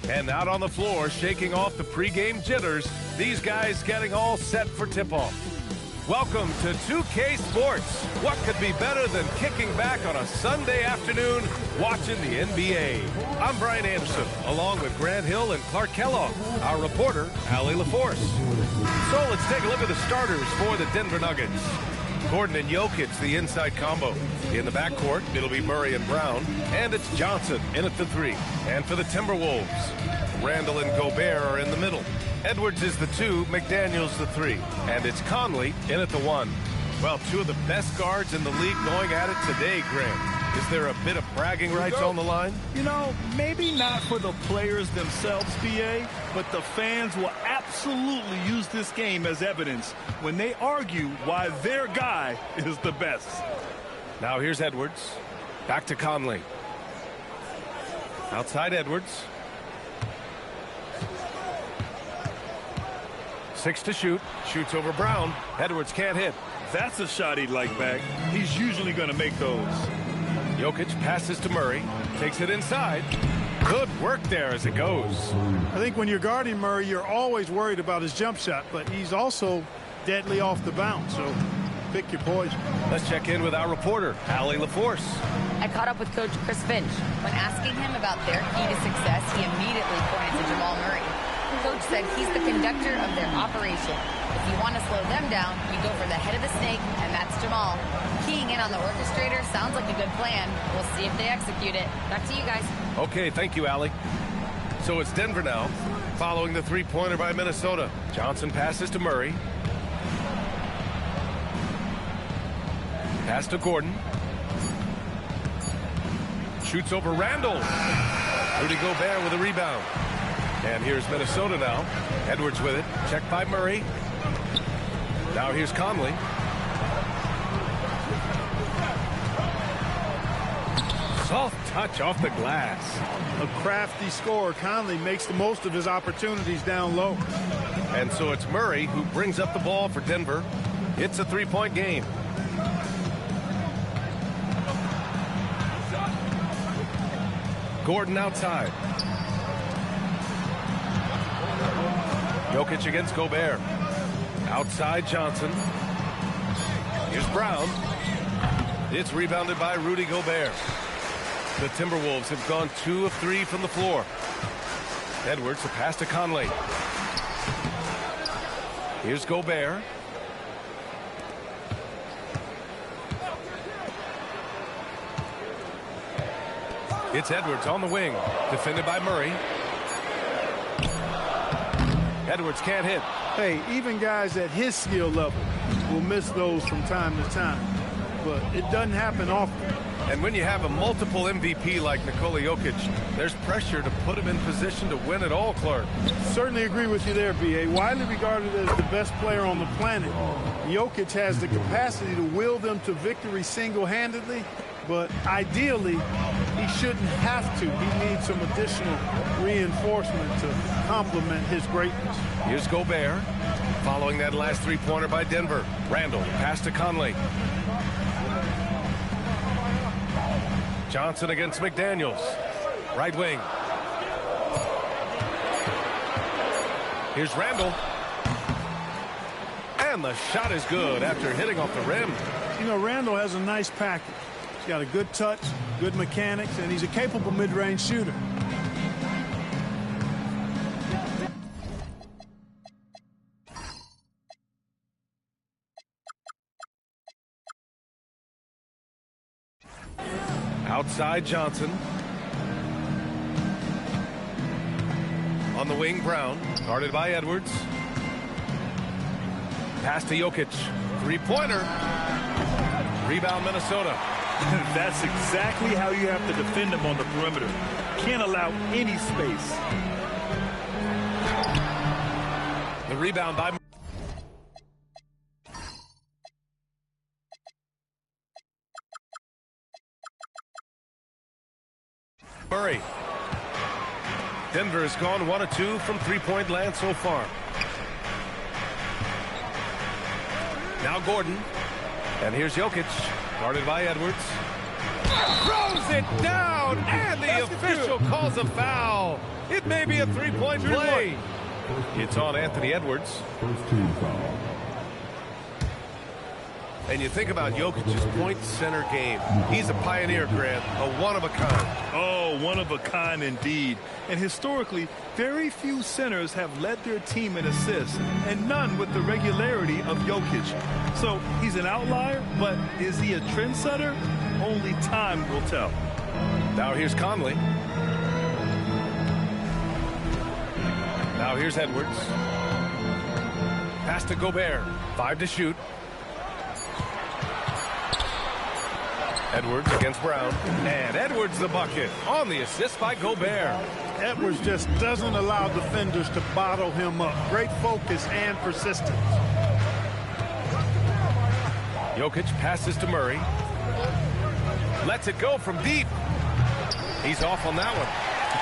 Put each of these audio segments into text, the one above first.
And out on the floor, shaking off the pregame jitters, these guys getting all set for tip-off. Welcome to 2K Sports. What could be better than kicking back on a Sunday afternoon watching the NBA? I'm Brian Anderson, along with Grant Hill and Clark Kellogg, our reporter, Allie LaForce. So let's take a look at the starters for the Denver Nuggets. Gordon and Jokic, the inside combo. In the backcourt, it'll be Murray and Brown, and it's Johnson in at the 3. And for the Timberwolves, Randall and Gobert are in the middle. Edwards is the 2, McDaniels the 3, and it's Conley in at the 1. Well, 2 of the best guards in the league going at it today, Grant. Is there a bit of bragging rights on the line? You know, maybe not for the players themselves, BA, but the fans will absolutely use this game as evidence when they argue why their guy is the best. Now here's Edwards. Back to Conley. Outside Edwards. 6 to shoot. Shoots over Brown. Edwards can't hit. That's a shot he'd like back. He's usually going to make those. Jokic passes to Murray. Takes it inside. Good work there as it goes. I think when you're guarding Murray, you're always worried about his jump shot, but he's also deadly off the bounce, so pick your poison. Let's check in with our reporter, Allie LaForce. I caught up with Coach Chris Finch. When asking him about their key to success, he immediately pointed to Jamal Murray. Coach said he's the conductor of their operation. If you want to slow them down, you go for the head of the snake, and that's Jamal. Keying in on the orchestrator sounds like a good plan. We'll see if they execute it. Back to you guys. Okay, thank you, Allie. So it's Denver now, following the three-pointer by Minnesota. Johnson passes to Murray. Pass to Gordon. Shoots over Randall. Rudy Gobert with a rebound. And here's Minnesota now. Edwards with it. Checked by Murray. Now here's Conley. Soft touch off the glass. A crafty scorer. Conley makes the most of his opportunities down low. And so it's Murray who brings up the ball for Denver. It's a three-point game. Gordon outside. Jokic against Gobert. Outside Johnson. Here's Brown. It's rebounded by Rudy Gobert. The Timberwolves have gone 2 of 3 from the floor. Edwards, a pass to Conley. Here's Gobert. It's Edwards on the wing. Defended by Murray. Edwards can't hit. Hey, even guys at his skill level will miss those from time to time. But it doesn't happen often. And when you have a multiple MVP like Nikola Jokic, there's pressure to put him in position to win it all, Clark. Certainly agree with you there, B.A. Widely regarded as the best player on the planet, Jokic has the capacity to will them to victory single-handedly, but ideally, he shouldn't have to. He needs some additional reinforcement to complement his greatness. Here's Gobert, following that last three-pointer by Denver. Randall, pass to Conley. Johnson against McDaniels. Right wing. Here's Randall. And the shot is good after hitting off the rim. You know, Randall has a nice package. He's got a good touch, good mechanics, and he's a capable mid-range shooter. Outside Johnson. On the wing, Brown. Guarded by Edwards. Pass to Jokic. Three-pointer. Rebound, Minnesota. That's exactly how you have to defend him on the perimeter. Can't allow any space. The rebound by Murray. Denver has gone 1 of 2 from three-point land so far. Now Gordon. And here's Jokic, guarded by Edwards. Throws it down, and the official calls a foul. It may be a three-point play. It's on Anthony Edwards. First team foul. And you think about Jokic's point center game. He's a pioneer, Grant, a one-of-a-kind. Oh, one of a kind indeed. And historically, very few centers have led their team in assists, and none with the regularity of Jokic. So he's an outlier, but is he a trendsetter? Only time will tell. Now here's Conley. Now here's Edwards. Pass to Gobert. 5 to shoot. Edwards against Brown. And Edwards the bucket on the assist by Gobert. Edwards just doesn't allow defenders to bottle him up. Great focus and persistence. Jokic passes to Murray. Lets it go from deep. He's off on that one.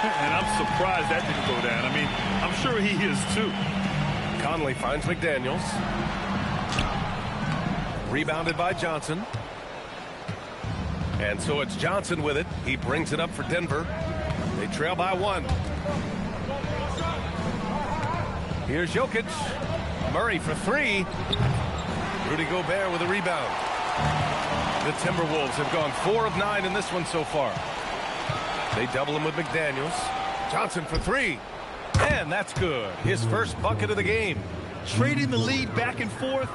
And I'm surprised that didn't go down. I mean, I'm sure he is too. Conley finds McDaniels. Rebounded by Johnson. And so it's Johnson with it. He brings it up for Denver. They trail by 1. Here's Jokic. Murray for 3. Rudy Gobert with a rebound. The Timberwolves have gone 4 of 9 in this one so far. They double him with McDaniels. Johnson for 3. And that's good. His first bucket of the game. Trading the lead back and forth.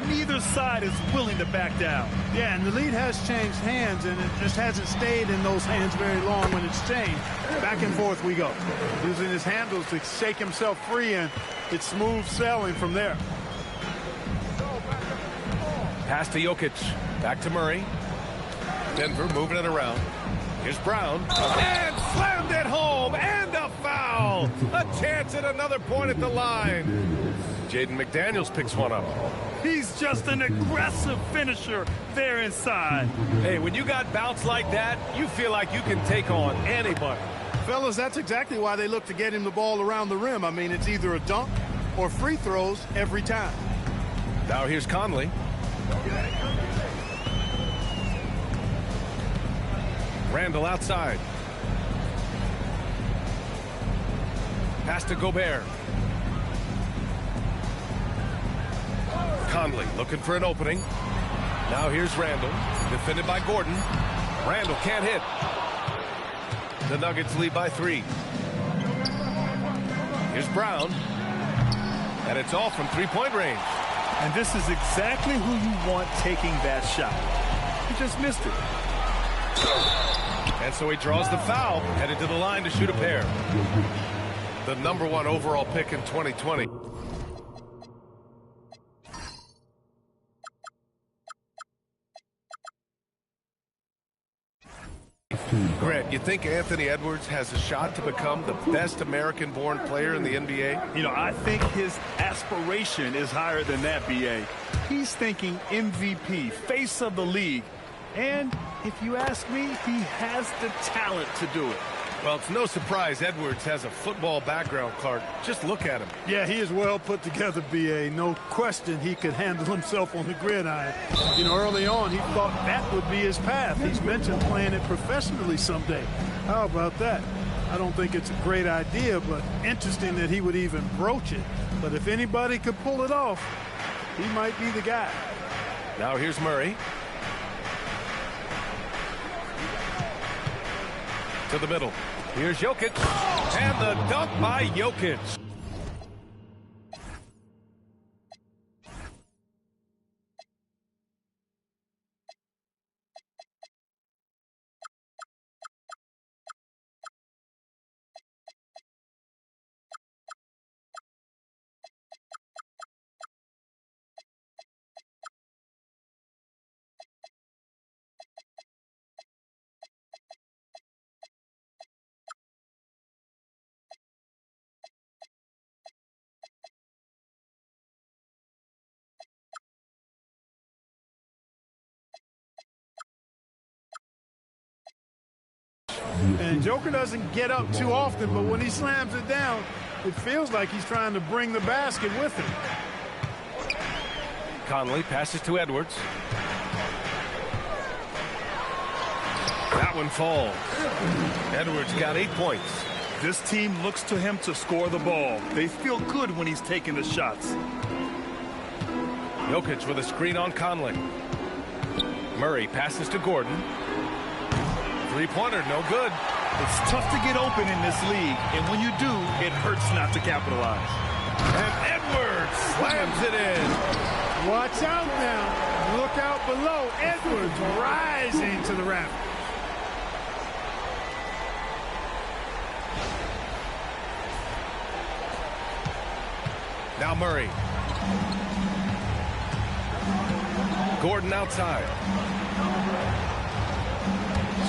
Neither side is willing to back down. Yeah, and the lead has changed hands, and it just hasn't stayed in those hands very long when it's changed. Back and forth we go. Using his handles to shake himself free, and it's smooth sailing from there. Pass to Jokic. Back to Murray. Denver moving it around. Here's Brown. And slammed it home. And a foul. A chance at another point at the line. Jaden McDaniels picks one up. He's just an aggressive finisher there inside. Hey, when you got bounce like that, you feel like you can take on anybody. Fellas, that's exactly why they look to get him the ball around the rim. I mean, it's either a dunk or free throws every time. Now here's Conley. Randall outside. Pass to Gobert. Conley looking for an opening. Now here's Randall. Defended by Gordon. Randall can't hit. The Nuggets lead by 3. Here's Brown. And it's all from three-point range. And this is exactly who you want taking that shot. He just missed it. And so he draws the foul, headed to the line to shoot a pair. The #1 overall pick in 2020. Grant, you think Anthony Edwards has a shot to become the best American-born player in the NBA? You know, I think his aspiration is higher than that, B.A. He's thinking MVP, face of the league. And if you ask me, he has the talent to do it. Well, it's no surprise Edwards has a football background, Clark. Just look at him. Yeah, he is well put together, B.A. No question he could handle himself on the gridiron. You know, early on, he thought that would be his path. He's mentioned playing it professionally someday. How about that? I don't think it's a great idea, but interesting that he would even broach it. But if anybody could pull it off, he might be the guy. Now here's Murray. To the middle. Here's Jokic. And the dunk by Jokic. And Joker doesn't get up too often, but when he slams it down, it feels like he's trying to bring the basket with him. Conley passes to Edwards. That one falls. Edwards got 8 points. This team looks to him to score the ball. They feel good when he's taking the shots. Jokic with a screen on Conley. Murray passes to Gordon. Three-pointer, no good. It's tough to get open in this league, and when you do, it hurts not to capitalize. And Edwards slams it in. Watch out now. Look out below. Edwards rising to the rafters. Now Murray. Gordon outside.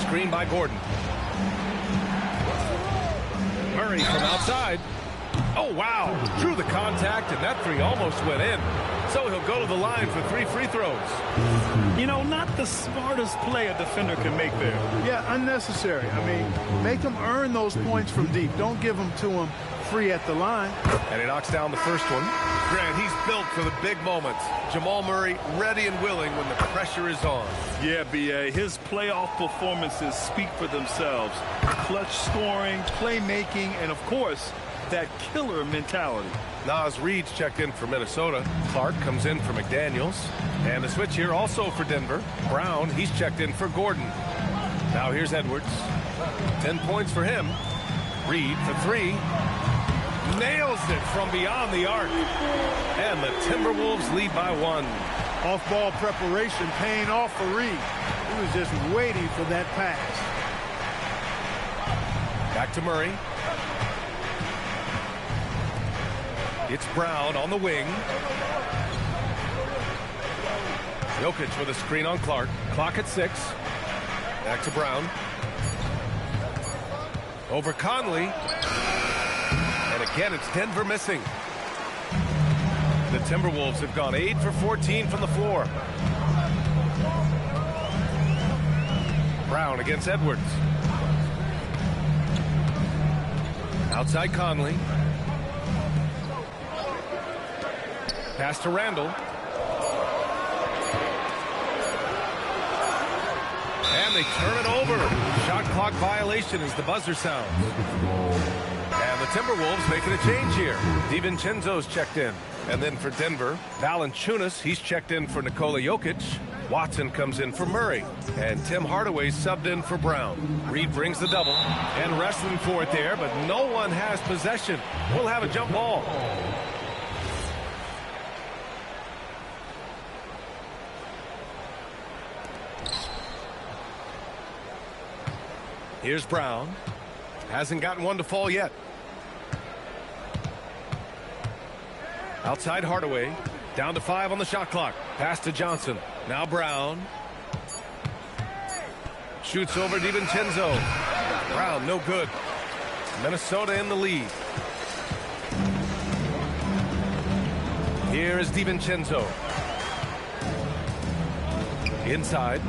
Screen by Gordon. Murray from outside. Oh, wow. Drew the contact, and that three almost went in. So he'll go to the line for 3 free throws. You know, not the smartest play a defender can make there. Yeah, unnecessary. I mean, make them earn those points from deep. Don't give them to them free at the line. And he knocks down the first one. Grant, he's built for the big moments. Jamal Murray ready and willing when the pressure is on. Yeah, B.A., his playoff performances speak for themselves. Clutch scoring, playmaking, and, of course, that killer mentality. Naz Reid's checked in for Minnesota. Clark comes in for McDaniels. And the switch here also for Denver. Brown, he's checked in for Gordon. Now here's Edwards. 10 points for him. Reid for 3. Nails it from beyond the arc. And the Timberwolves lead by 1. Off-ball preparation paying off for Reid. He was just waiting for that pass. Back to Murray. It's Brown on the wing. Jokic with a screen on Clark. Clock at 6. Back to Brown. Over Conley. And again, it's Denver missing. The Timberwolves have gone 8 for 14 from the floor. Brown against Edwards. Outside Conley. Pass to Randall. And they turn it over. Shot clock violation as the buzzer sounds. And the Timberwolves making a change here. DiVincenzo's checked in. And then for Denver, Valanciunas, he's checked in for Nikola Jokic. Watson comes in for Murray. And Tim Hardaway subbed in for Brown. Reid brings the double. And wrestling for it there, but no one has possession. We'll have a jump ball. Here's Brown. Hasn't gotten one to fall yet. Outside Hardaway. Down to 5 on the shot clock. Pass to Johnson. Now Brown. Shoots over DiVincenzo. Brown, no good. Minnesota in the lead. Here is DiVincenzo. Inside.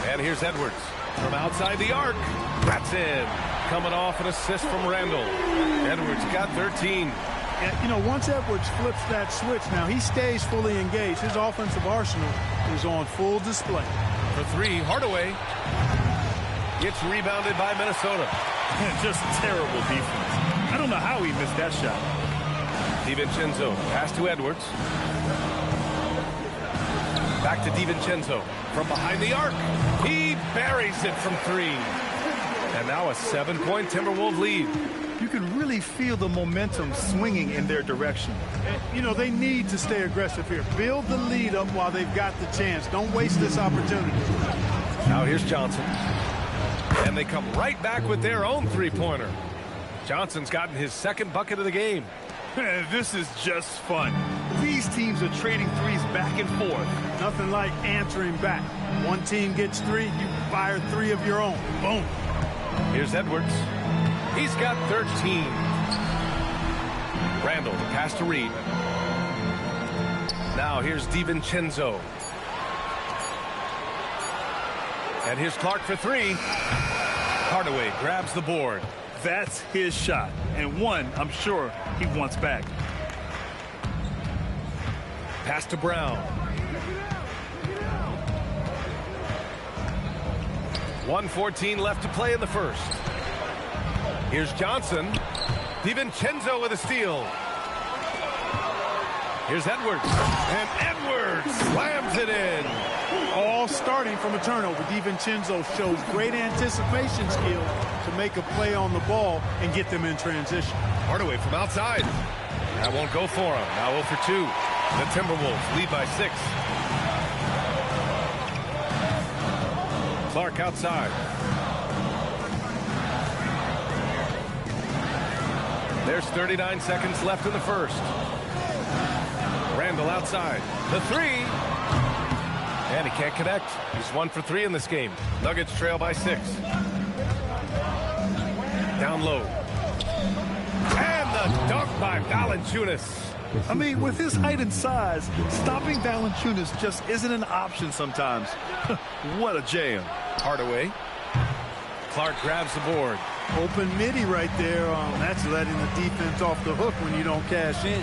And here's Edwards. From outside the arc. That's in. Coming off an assist from Randall. Edwards got 13. And, you know, once Edwards flips that switch, now he stays fully engaged. His offensive arsenal is on full display. For 3, Hardaway. It's rebounded by Minnesota. Just terrible defense. I don't know how he missed that shot. DiVincenzo. Pass to Edwards. Back to DiVincenzo. From behind the arc. He buries it from 3. And now a 7-point Timberwolves lead. You can really feel the momentum swinging in their direction. And, you know, they need to stay aggressive here. Build the lead up while they've got the chance. Don't waste this opportunity. Now here's Johnson. And they come right back with their own three-pointer. Johnson's gotten his 2nd bucket of the game. This is just fun. These teams are trading threes back and forth. Nothing like answering back. One team gets 3, you fire 3 of your own. Boom. Here's Edwards. He's got 13. Randall, the pass to Reid. Now here's DiVincenzo. And here's Clark for 3. Hardaway grabs the board. That's his shot, and one I'm sure he wants back. Pass to Brown. 1:14 left to play in the first. Here's Johnson. DiVincenzo with a steal. Here's Edwards. And Edwards slams it in. All starting from a turnover. DiVincenzo shows great anticipation skill to make a play on the ball and get them in transition. Hardaway from outside. That won't go for him. Now 0 for 2. The Timberwolves lead by 6. Clark outside. There's 39 seconds left in the first. Randall outside. The three. And he can't connect. He's 1 for 3 in this game. Nuggets trail by 6. Down low. And the dunk by Valanciunas. I mean, with his height and size, stopping Valanciunas just isn't an option sometimes. What a jam. Hardaway. Clark grabs the board. Open midi right there. That's letting the defense off the hook when you don't cash in.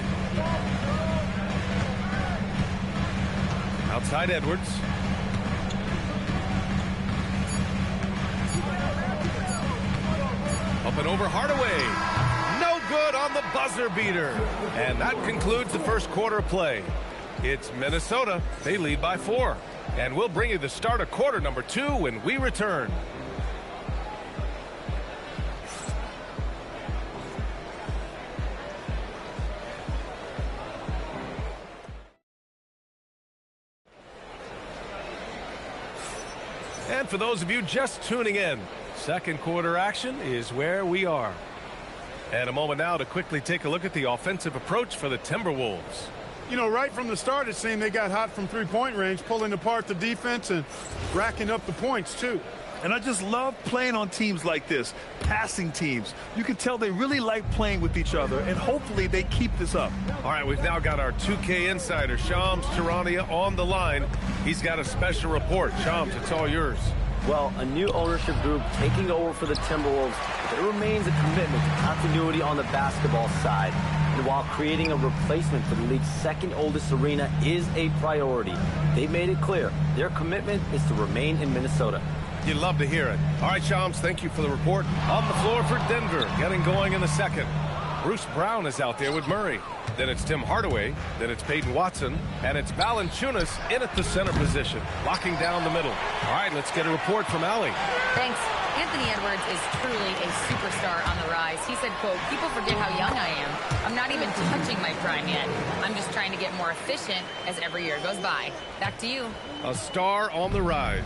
Outside Edwards. Up and over Hardaway. No good on the buzzer beater. And that concludes the first quarter of play. It's Minnesota. They lead by 4. And we'll bring you the start of quarter number 2 when we return. And for those of you just tuning in, second quarter action is where we are. And a moment now to quickly take a look at the offensive approach for the Timberwolves. You know, right from the start, it seemed they got hot from three-point range, pulling apart the defense and racking up the points, too. And I just love playing on teams like this, passing teams. You can tell they really like playing with each other, and hopefully they keep this up. All right, we've now got our 2K insider, Shams Charania, on the line. He's got a special report. Shams, it's all yours. Well, a new ownership group taking over for the Timberwolves. There remains a commitment to continuity on the basketball side. And while creating a replacement for the league's second oldest arena is a priority, they've made it clear their commitment is to remain in Minnesota. You'd love to hear it. All right, Shams, thank you for the report. On the floor for Denver, getting going in the second. Bruce Brown is out there with Murray. Then it's Tim Hardaway. Then it's Peyton Watson. And it's Valanciunas in at the center position, locking down the middle. All right, let's get a report from Allie. Thanks. Anthony Edwards is truly a superstar on the rise. He said, quote, "People forget how young I am. I'm not even touching my prime yet. I'm just trying to get more efficient as every year goes by." Back to you. A star on the rise.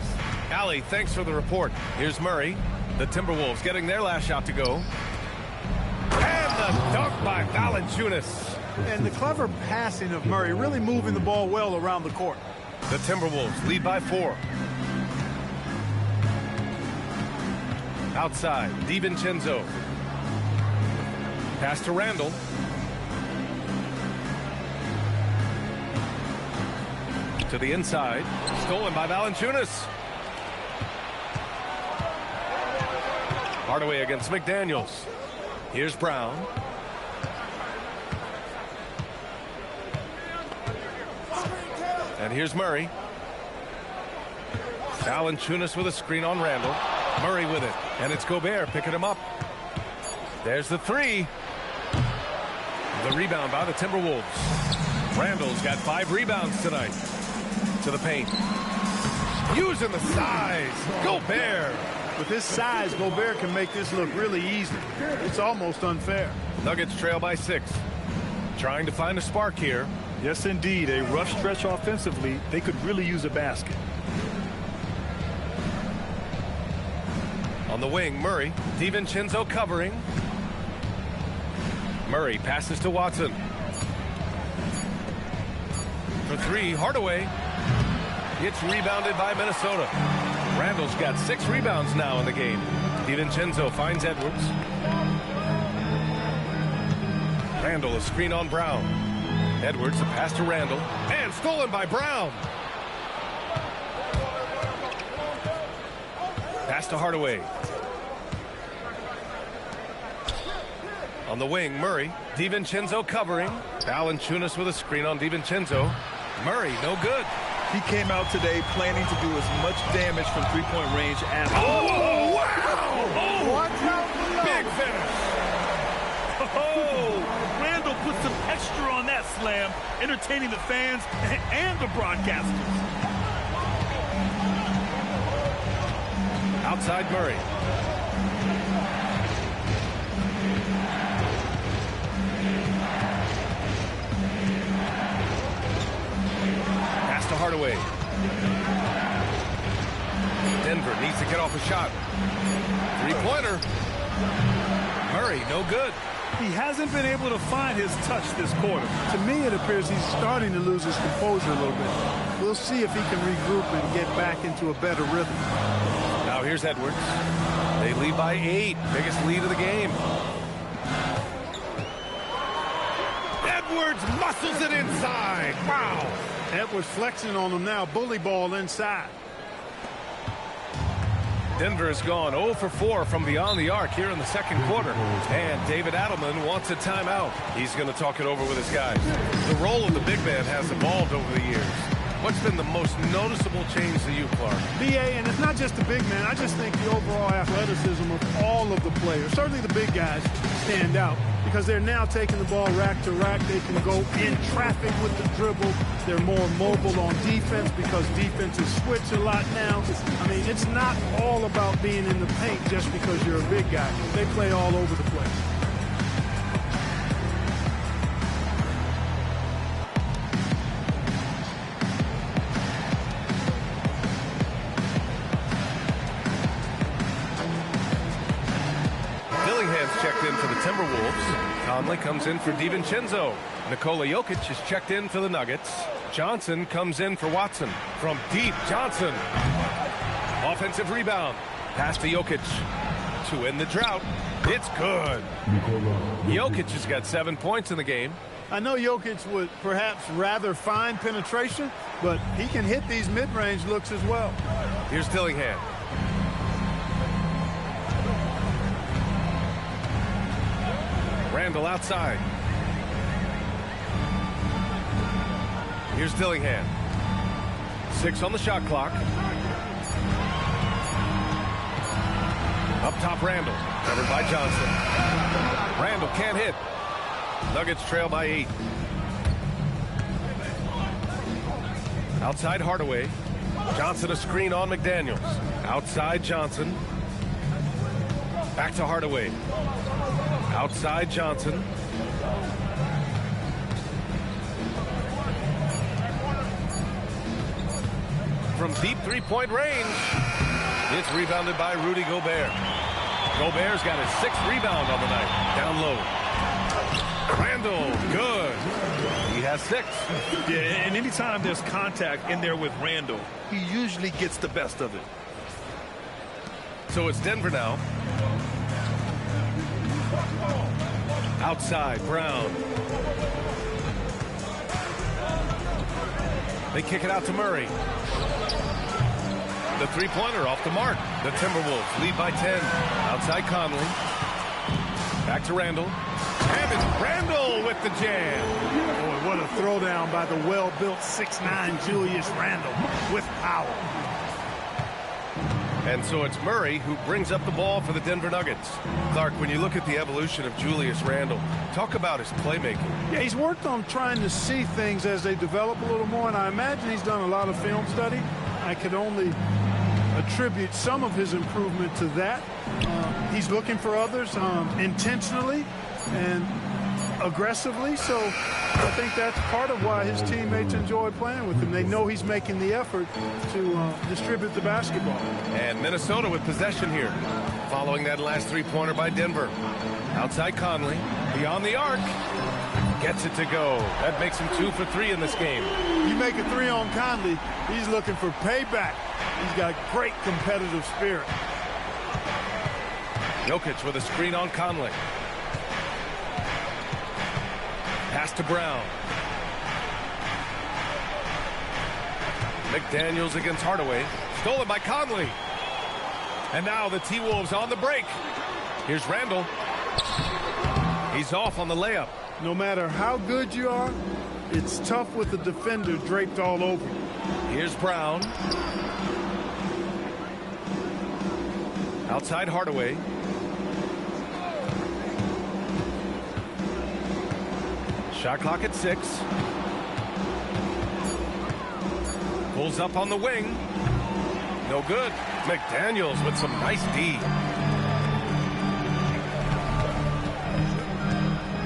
Allie, thanks for the report. Here's Murray. The Timberwolves getting their last shot to go. And the dunk by Valanciunas. And the clever passing of Murray, really moving the ball well around the court. The Timberwolves lead by 4. Outside, DiVincenzo. Pass to Randall. To the inside. Stolen by Valanciunas. Hardaway against McDaniels. Here's Brown. And here's Murray. Valanciunas with a screen on Randall. Murray with it. And it's Gobert picking him up. There's the three. The rebound by the Timberwolves. Randall's got 5 rebounds tonight. To the paint. Using the size. Gobert. With his size, Gobert can make this look really easy. It's almost unfair. Nuggets trail by 6. Trying to find a spark here. Yes, indeed. A rough stretch offensively. They could really use a basket. On the wing, Murray. DiVincenzo covering. Murray passes to Watson. For 3, Hardaway. It's rebounded by Minnesota. Randall's got 6 rebounds now in the game. DiVincenzo finds Edwards. Randall, a screen on Brown. Edwards, a pass to Randall. And stolen by Brown. Pass to Hardaway. On the wing, Murray. DiVincenzo covering. Valanciunas with a screen on DiVincenzo. Murray, no good. He came out today planning to do as much damage from three-point range as Oh, wow! Oh, Watch out below. big finish. Oh, Randall put some extra on that slam, entertaining the fans and the broadcasters. Outside Murray. Pass to Hardaway. Denver needs to get off a shot. Three-pointer. Murray, no good. He hasn't been able to find his touch this quarter. To me, it appears he's starting to lose his composure a little bit. We'll see if he can regroup and get back into a better rhythm. Now here's Edwards. They lead by 8. Biggest lead of the game. Edwards muscles it inside. Wow. Edwards flexing on him now. Bully ball inside. Denver has gone 0 for 4 from beyond the arc here in the second quarter. And David Adelman wants a timeout. He's going to talk it over with his guys. The role of the big man has evolved over the years. What's been the most noticeable change to you, Clark? BA, and it's not just the big man. I just think the overall athleticism of all of the players, certainly the big guys, stand out because they're now taking the ball rack to rack. They can go in traffic with the dribble. They're more mobile on defense because defenses switch a lot now. I mean, it's not all about being in the paint just because you're a big guy. They play all over the place. Checked in for the Timberwolves. Conley comes in for DiVincenzo. Nikola Jokic is checked in for the Nuggets. Johnson comes in for Watson. From deep, Johnson. Offensive rebound. Pass to Jokic. To end the drought. It's good. Jokic has got 7 points in the game. I know Jokic would perhaps rather find penetration, but he can hit these mid-range looks as well. Here's Dillingham. Randall outside. Here's Dillingham. 6 on the shot clock. Up top, Randall. Covered by Johnson. Randall can't hit. Nuggets trail by 8. Outside Hardaway. Johnson a screen on McDaniels. Outside Johnson. Back to Hardaway. Outside Johnson. From deep three-point range. It's rebounded by Rudy Gobert. Gobert's got his 6th rebound on the night. Down low. Randall, good. He has 6. Yeah, and anytime there's contact in there with Randall, he usually gets the best of it. So it's Denver now. Outside, Brown. They kick it out to Murray. The three-pointer off the mark. The Timberwolves lead by 10. Outside Conley. Back to Randall. And it's Randall with the jam. Boy, what a throwdown by the well-built 6'9" Julius Randall with power. And so it's Murray who brings up the ball for the Denver Nuggets. Clark, when you look at the evolution of Julius Randall, talk about his playmaking. Yeah, he's worked on trying to see things as they develop a little more, and I imagine he's done a lot of film study. I could only attribute some of his improvement to that. He's looking for others intentionally and aggressively, so I think that's part of why his teammates enjoy playing with him. They know he's making the effort to distribute the basketball. And Minnesota with possession here, following that last three-pointer by Denver. Outside Conley, beyond the arc, gets it to go. That makes him 2 for 3 in this game. You make a 3 on Conley, he's looking for payback. He's got great competitive spirit. Jokic with a screen on Conley. Pass to Brown. McDaniels against Hardaway. Stolen by Conley. And now the T-Wolves on the break. Here's Randall. He's off on the layup. No matter how good you are, It's tough with the defender draped all over. Here's Brown. Outside Hardaway. Shot clock at 6. Pulls up on the wing. No good. McDaniels with some nice D.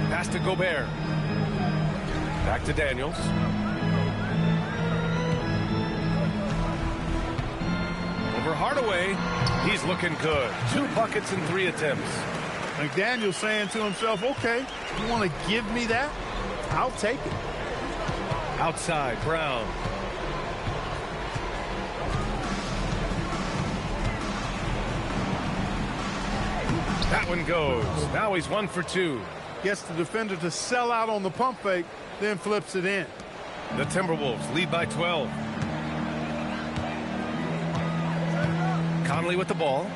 Pass to Gobert. Back to Daniels. Over Hardaway. He's looking good. 2 buckets in 3 attempts. McDaniels saying to himself, okay, you want to give me that? I'll take it. Outside, Brown. That one goes. Now he's 1 for 2. Gets the defender to sell out on the pump fake, then flips it in. The Timberwolves lead by 12. Conley with the ball.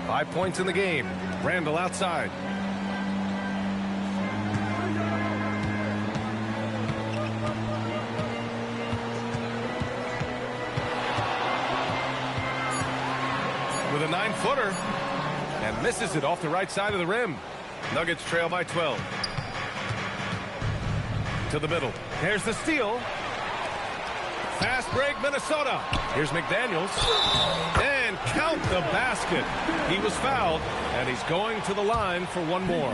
5 points in the game. Randall outside. With a 9-footer. And misses it off the right side of the rim. Nuggets trail by 12. To the middle. Here's the steal. Fast break, Minnesota. Here's McDaniels. And count the basket. He was fouled, and he's going to the line for one more.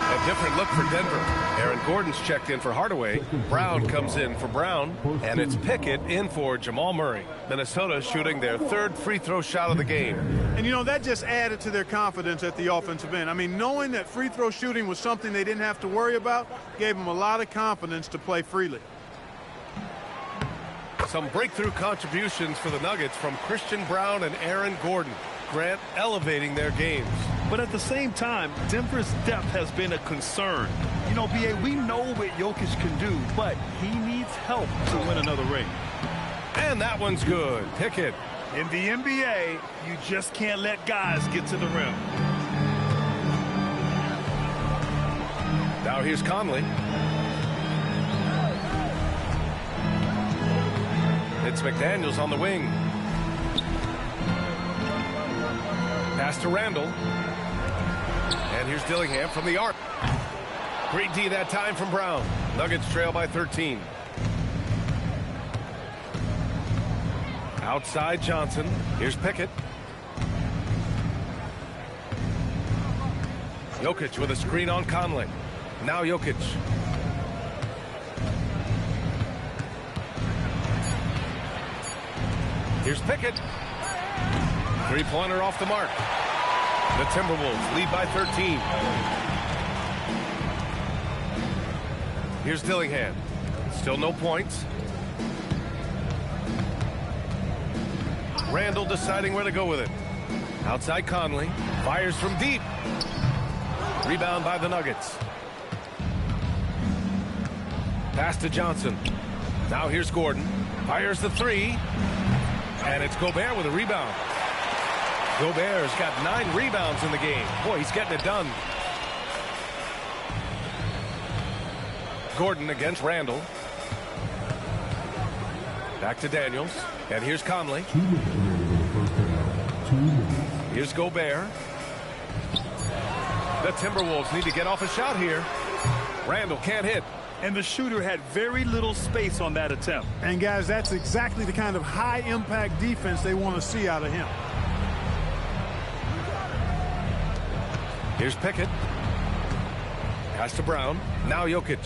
A different look for Denver. Aaron Gordon's checked in for Hardaway. Brown comes in for Brown, and it's Pickett in for Jamal Murray. Minnesota shooting their 3rd free throw shot of the game. And, you know, that just added to their confidence at the offensive end. I mean, knowing that free throw shooting was something they didn't have to worry about gave them a lot of confidence to play freely. Some breakthrough contributions for the Nuggets from Christian Brown and Aaron Gordon. Grant elevating their games. But at the same time, Denver's depth has been a concern. You know, B.A., we know what Jokic can do, but he needs help to win another ring. And that one's good. Pickett. In the NBA, you just can't let guys get to the rim. Now here's Conley. It's McDaniels on the wing. Pass to Randall. And here's Dillingham from the arc. Great D that time from Brown. Nuggets trail by 13. Outside Johnson. Here's Pickett. Jokic with a screen on Conley. Now Jokic. Here's Pickett. 3-pointer off the mark. The Timberwolves lead by 13. Here's Dillingham. Still no points. Randall deciding where to go with it. Outside Conley. Fires from deep. Rebound by the Nuggets. Pass to Johnson. Now here's Gordon. Fires the 3. And it's Gobert with a rebound. Gobert's got 9 rebounds in the game. Boy, he's getting it done. Gordon against Randall. Back to Daniels. And here's Conley. Here's Gobert. The Timberwolves need to get off a shot here. Randall can't hit. And the shooter had very little space on that attempt. And, guys, that's exactly the kind of high-impact defense they want to see out of him. Here's Pickett. Pass to Brown. Now Jokic.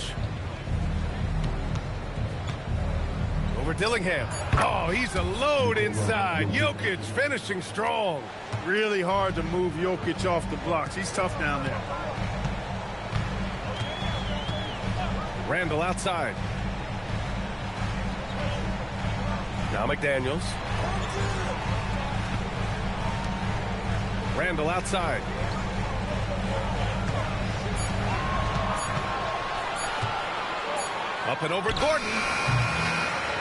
Over Dillingham. Oh, he's a load inside. Jokic finishing strong. Really hard to move Jokic off the blocks. He's tough down there. Randall outside. Now McDaniels. Randall outside. Up and over Gordon.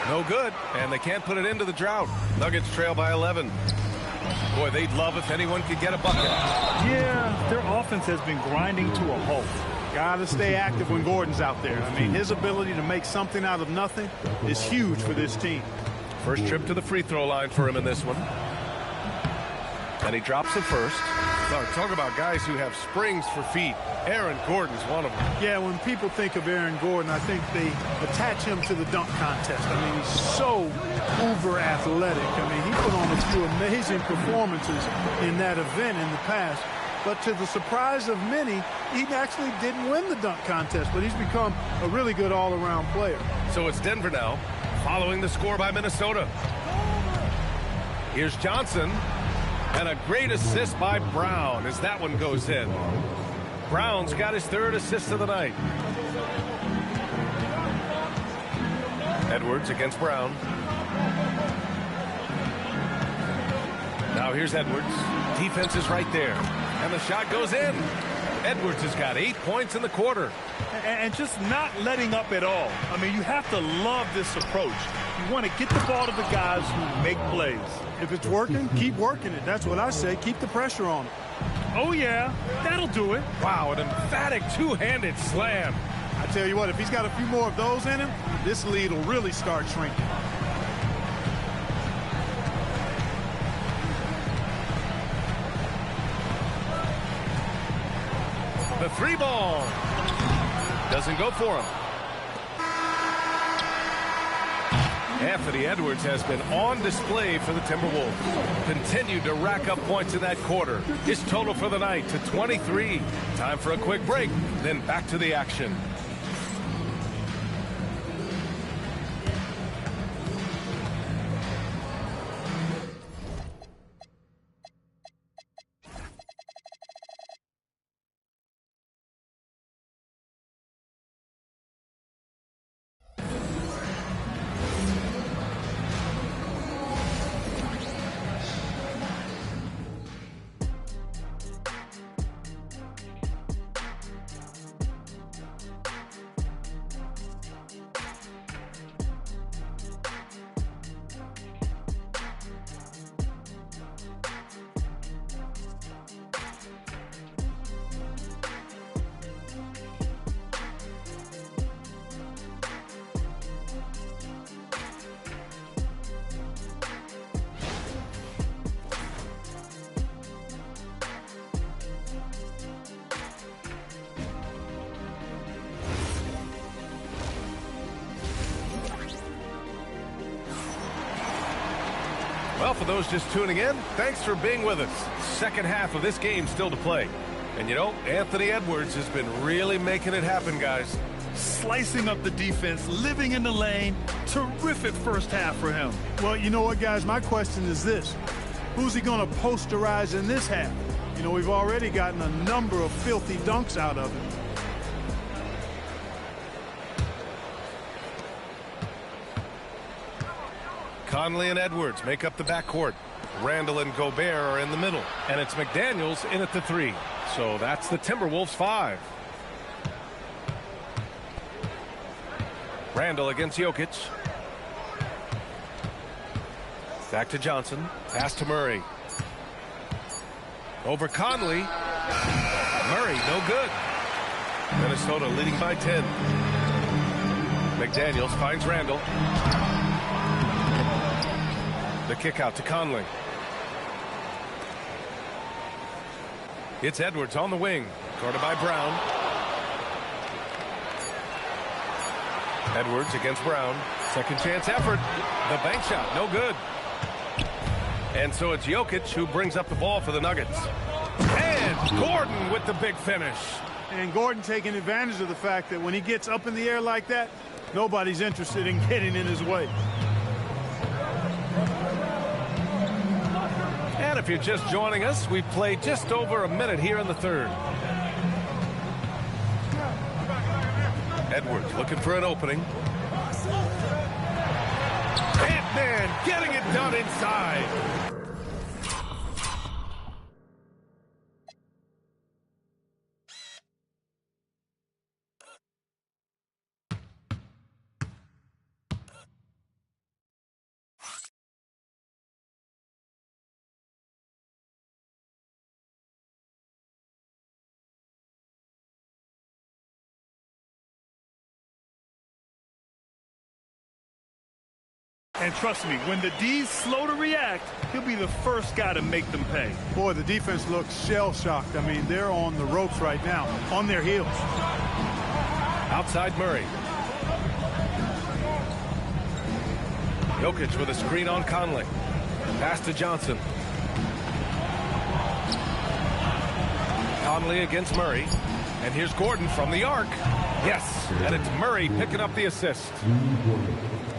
No good. And they can't put it into the drought. Nuggets trail by 11. Boy, they'd love if anyone could get a bucket. Yeah, their offense has been grinding to a halt. Got to stay active when Gordon's out there. I mean, his ability to make something out of nothing is huge for this team. First trip to the free throw line for him in this one. And he drops it first. Talk about guys who have springs for feet. Aaron Gordon's one of them. Yeah, when people think of Aaron Gordon, I think they attach him to the dunk contest. I mean, he's so uber athletic. I mean, he put on a few amazing performances in that event in the past. But to the surprise of many, he actually didn't win the dunk contest, but he's become a really good all-around player. So it's Denver now, following the score by Minnesota. Here's Johnson, and a great assist by Brown as that one goes in. Brown's got his third assist of the night. Edwards against Brown. Now here's Edwards. Defense is right there. And the shot goes in. Edwards has got 8 points in the quarter. And just not letting up at all. I mean, you have to love this approach. You want to get the ball to the guys who make plays. If it's working, keep working it. That's what I say. Keep the pressure on it. Oh, yeah, that'll do it. Wow, an emphatic two-handed slam. I tell you what, if he's got a few more of those in him, this lead will really start shrinking. The three ball doesn't go for him. Anthony Edwards has been on display for the Timberwolves. Continued to rack up points in that quarter. His total for the night to 23. Time for a quick break, then back to the action. Well, for those just tuning in, thanks for being with us. Second half of this game still to play. And you know, Anthony Edwards has been really making it happen, guys. Slicing up the defense, living in the lane. Terrific first half for him. Well, you know what, guys? My question is this. Who's he going to posterize in this half? You know, we've already gotten a number of filthy dunks out of him. Conley and Edwards make up the backcourt. Randall and Gobert are in the middle. And it's McDaniels in at the three. So that's the Timberwolves 5. Randall against Jokic. Back to Johnson. Pass to Murray. Over Conley. Murray, no good. Minnesota leading by 10. McDaniels finds Randall. The kick out to Conley. It's Edwards on the wing. Guarded by Brown. Edwards against Brown. Second chance effort. The bank shot, no good. And so it's Jokic who brings up the ball for the Nuggets. And Gordon with the big finish. And Gordon taking advantage of the fact that when he gets up in the air like that, nobody's interested in getting in his way. And if you're just joining us, we've played just over a minute here in the third. Edwards looking for an opening. Ant-Man getting it done inside. And trust me, when the D's slow to react, he'll be the first guy to make them pay. Boy, the defense looks shell-shocked. I mean, they're on the ropes right now, on their heels. Outside Murray. Jokic with a screen on Conley. Pass to Johnson. Conley against Murray. And here's Gordon from the arc. Yes, and it's Murray picking up the assist.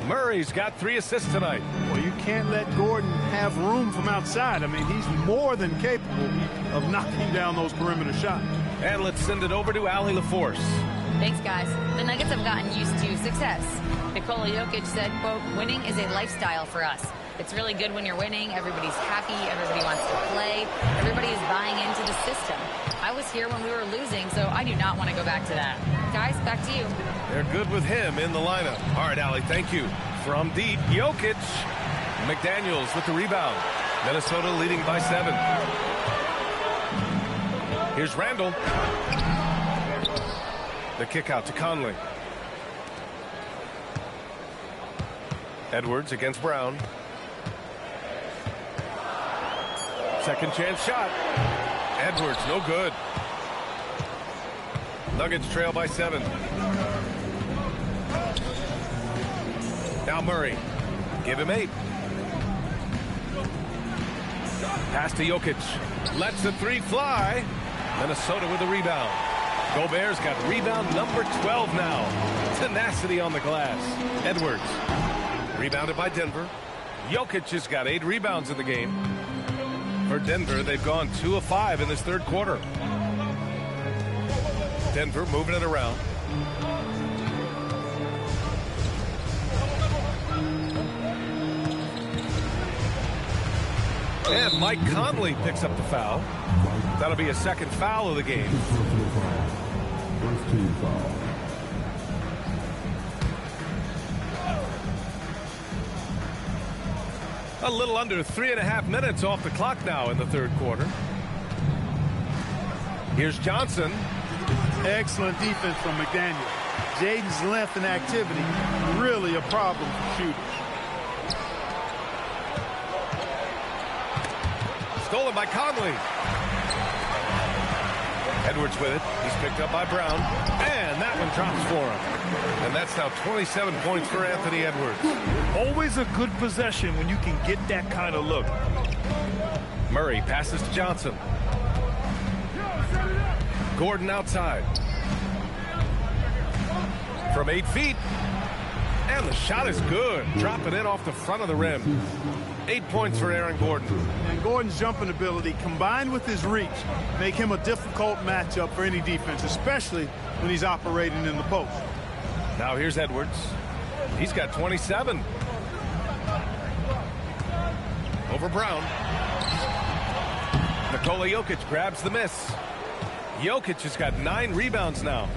Murray's got 3 assists tonight. Well, you can't let Gordon have room from outside. I mean, he's more than capable of knocking down those perimeter shots. And let's send it over to Allie LaForce. Thanks, guys. The Nuggets have gotten used to success. Nikola Jokic said, quote, winning is a lifestyle for us. It's really good when you're winning. Everybody's happy. Everybody wants to play. Everybody is buying into the system. I was here when we were losing, so I do not want to go back to that. Guys, back to you. They're good with him in the lineup. All right, Allie, thank you. From deep, Jokic. McDaniels with the rebound. Minnesota leading by 7. Here's Randall. The kick out to Conley. Edwards against Brown. Second chance shot. Edwards, no good. Nuggets trail by 7. Now Murray. Give him 8. Pass to Jokic. Lets the 3 fly. Minnesota with the rebound. Gobert's got rebound number 12 now. Tenacity on the glass. Edwards. Rebounded by Denver. Jokic has got 8 rebounds in the game. For Denver, they've gone 2 of 5 in this third quarter. Denver moving it around. And Mike Conley picks up the foul. That'll be a second foul of the game. First team foul. A little under 3.5 minutes off the clock now in the third quarter. Here's Johnson. Excellent defense from McDaniel. Jaden's length and activity, really a problem for shooters. Stolen by Conley. Edwards with it. He's picked up by Brown. And that one drops for him. And that's now 27 points for Anthony Edwards. Always a good possession when you can get that kind of look. Murray passes to Johnson. Gordon outside. From 8 feet. And the shot is good. Dropping it off the front of the rim. 8 points for Aaron Gordon. And Gordon's jumping ability combined with his reach make him a difficult matchup for any defense, especially when he's operating in the post. Now here's Edwards. He's got 27. Over Brown. Nikola Jokic grabs the miss. Jokic has got 9 rebounds now.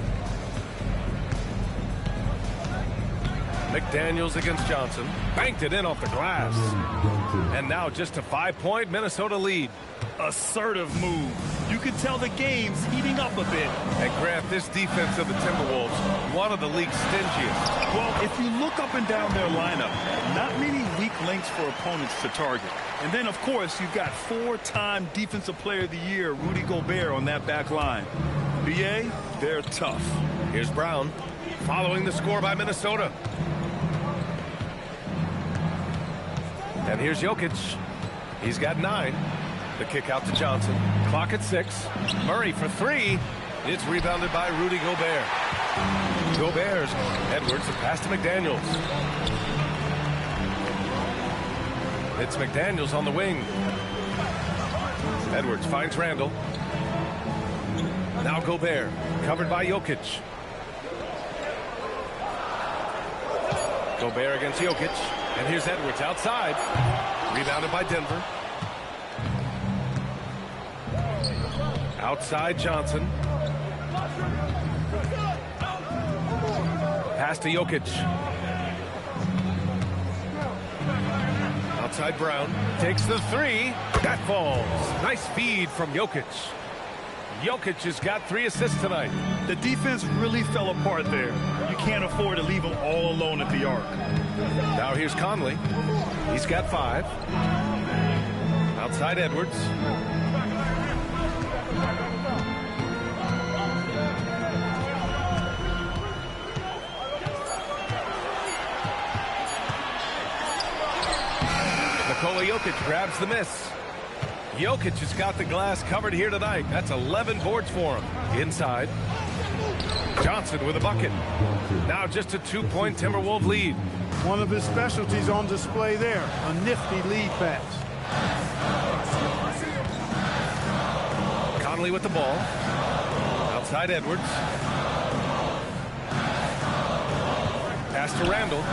McDaniels against Johnson. Banked it in off the glass. And now just a 5-point Minnesota lead. Assertive move. You can tell the game's heating up a bit. And Grant, this defense of the Timberwolves, one of the league's stingiest. Well, if you look up and down their lineup, not many weak links for opponents to target. And then, of course, you've got 4-time Defensive Player of the Year, Rudy Gobert, on that back line. BA, they're tough. Here's Brown, following the score by Minnesota. And here's Jokic. He's got 9. The kick out to Johnson. Clock at 6. Murray for 3. It's rebounded by Rudy Gobert. Gobert's Edwards, the pass to McDaniels. It's McDaniels on the wing. Edwards finds Randall. Now Gobert, covered by Jokic. Gobert against Jokic. And here's Edwards outside. Rebounded by Denver. Outside Johnson. Pass to Jokic. Outside Brown. Takes the 3. That falls. Nice feed from Jokic. Jokic has got 3 assists tonight. The defense really fell apart there. You can't afford to leave them all alone at the arc. Now here's Conley. He's got 5. Outside Edwards. Nikola Jokic grabs the miss. Jokic has got the glass covered here tonight. That's 11 boards for him. Inside. Johnson with a bucket. Now just a 2-point Timberwolves lead. One of his specialties on display there, a nifty lead pass. Conley with the ball. Outside Edwards. Pass to Randall.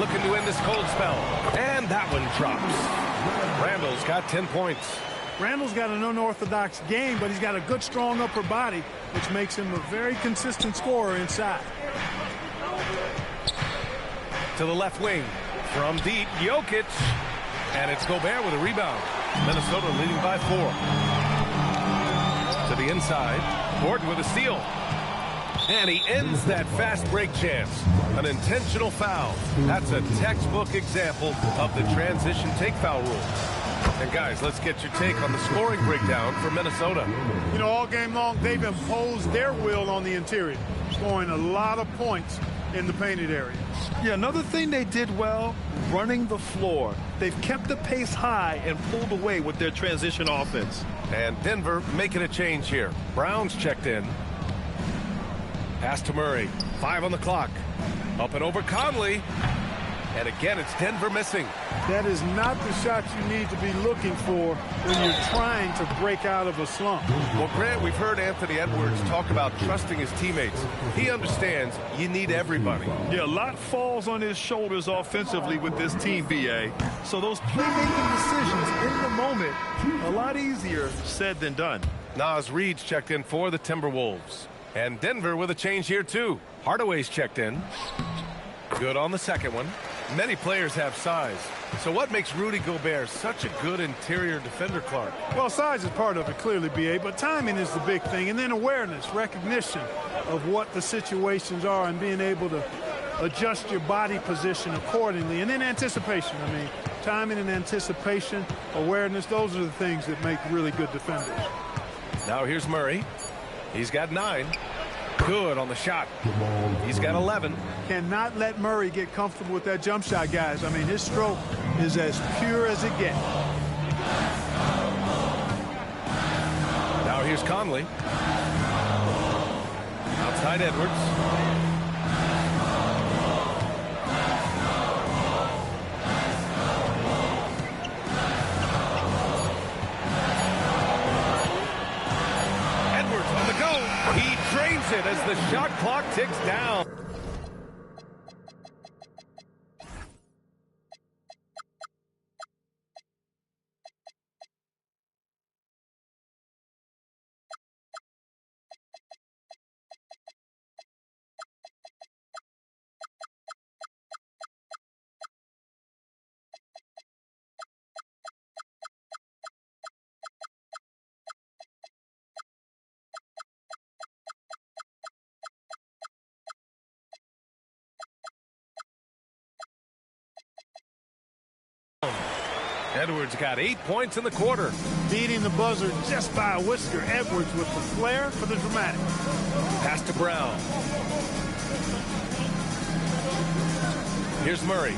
Looking to end this cold spell. And that one drops. Randall's got 10 points. Randall's got an unorthodox game, but he's got a good, strong upper body, which makes him a very consistent scorer inside. To the left wing. From deep, Jokic. And it's Gobert with a rebound. Minnesota leading by 4. To the inside. Gordon with a steal. And he ends that fast break chance. An intentional foul. That's a textbook example of the transition take foul rule. And guys, let's get your take on the scoring breakdown for Minnesota. You know, all game long, they've imposed their will on the interior, scoring a lot of points in the painted area. Yeah, another thing they did well, running the floor. They've kept the pace high and pulled away with their transition offense. And Denver making a change here. Brown's checked in. Pass to Murray. 5 on the clock. Up and over Conley. And again, it's Denver missing. That is not the shot you need to be looking for when you're trying to break out of a slump. Well, Grant, we've heard Anthony Edwards talk about trusting his teammates. He understands you need everybody. Yeah, a lot falls on his shoulders offensively with this team, BA. So those playmaking decisions in the moment, a lot easier said than done. Naz Reid's checked in for the Timberwolves. And Denver with a change here, too. Hardaway's checked in. Good on the second one. Many players have size. So what makes Rudy Gobert such a good interior defender, Clark? Well, size is part of it, clearly, BA, but timing is the big thing. And then awareness, recognition of what the situations are and being able to adjust your body position accordingly. And then anticipation. I mean, timing and anticipation, awareness, those are the things that make really good defenders. Now here's Murray. He's got 9. Good on the shot. He's got 11. Cannot let Murray get comfortable with that jump shot, guys. I mean, his stroke is as pure as it gets. Now here's Conley. Outside Edwards. He drains it as the shot clock ticks down. Edwards got 8 points in the quarter. Beating the buzzer just by a whisker. Edwards with the flair for the dramatic. Pass to Brown. Here's Murray.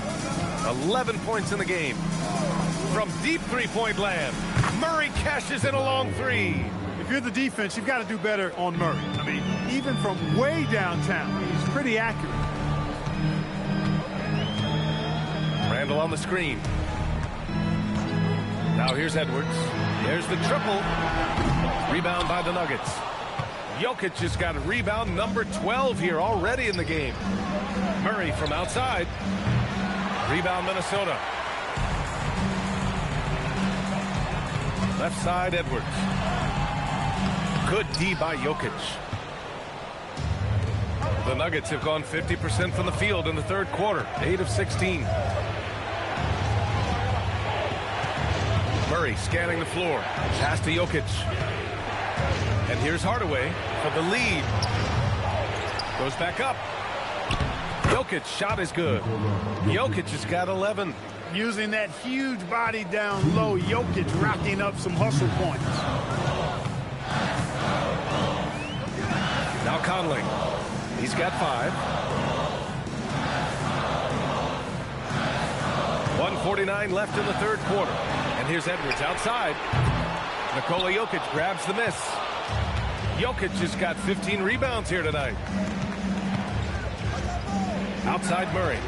11 points in the game. From deep three-point land, Murray cashes in a long 3. If you're the defense, you've got to do better on Murray. I mean, even from way downtown, he's pretty accurate. Randall on the screen. Now here's Edwards. There's the triple. Rebound by the Nuggets. Jokic has got a rebound number 12 here already in the game. Murray from outside. Rebound Minnesota. Left side Edwards. Good D by Jokic. The Nuggets have gone 50% from the field in the third quarter. 8 of 16. Murray scanning the floor. Pass to Jokic. And here's Hardaway for the lead. Goes back up. Jokic shot is good. Jokic has got 11. Using that huge body down low, Jokic racking up some hustle points. Now Conley. He's got 5. 1:49 left in the third quarter. And here's Edwards outside. Nikola Jokic grabs the miss. Jokic has got 15 rebounds here tonight. Outside Murray.